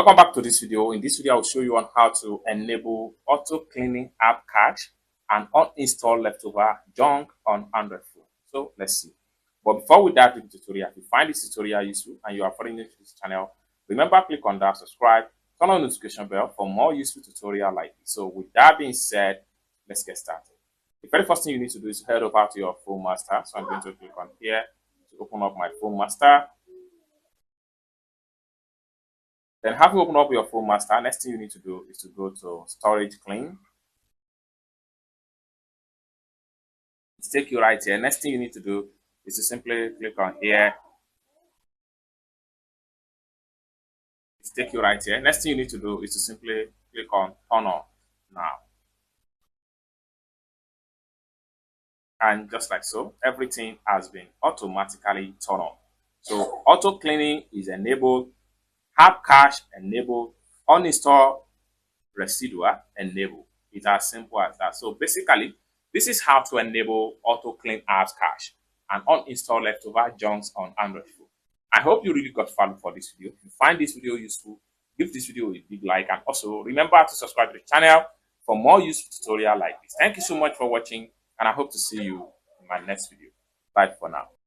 Welcome back to this video. In this video, I'll show you on how to enable auto cleaning app cache and uninstall leftover junk on Android phone. So let's see. But before we dive into the tutorial, if you find this tutorial useful and you are following to this channel, remember click on that subscribe, turn on the notification bell for more useful tutorial like this. So with that being said, let's get started. The very first thing you need to do is head over to your phone master. So I'm going to click on here to open up my phone master. Then having opened up your phone master, next thing you need to do is to go to storage clean. It's take you right here. Next thing you need to do is to simply click on here. It's take you right here. Next thing you need to do is to simply click on turn on now. And just like so, everything has been automatically turned on. So auto cleaning is enabled, app cache enabled, uninstall residual enabled. It's as simple as that. So basically, this is how to enable auto clean apps cache and uninstall leftover junks on Android phone. I hope you really got value for this video. If you find this video useful, give this video a big like, and also remember to subscribe to the channel for more useful tutorial like this. Thank you so much for watching, and I hope to see you in my next video. Bye for now.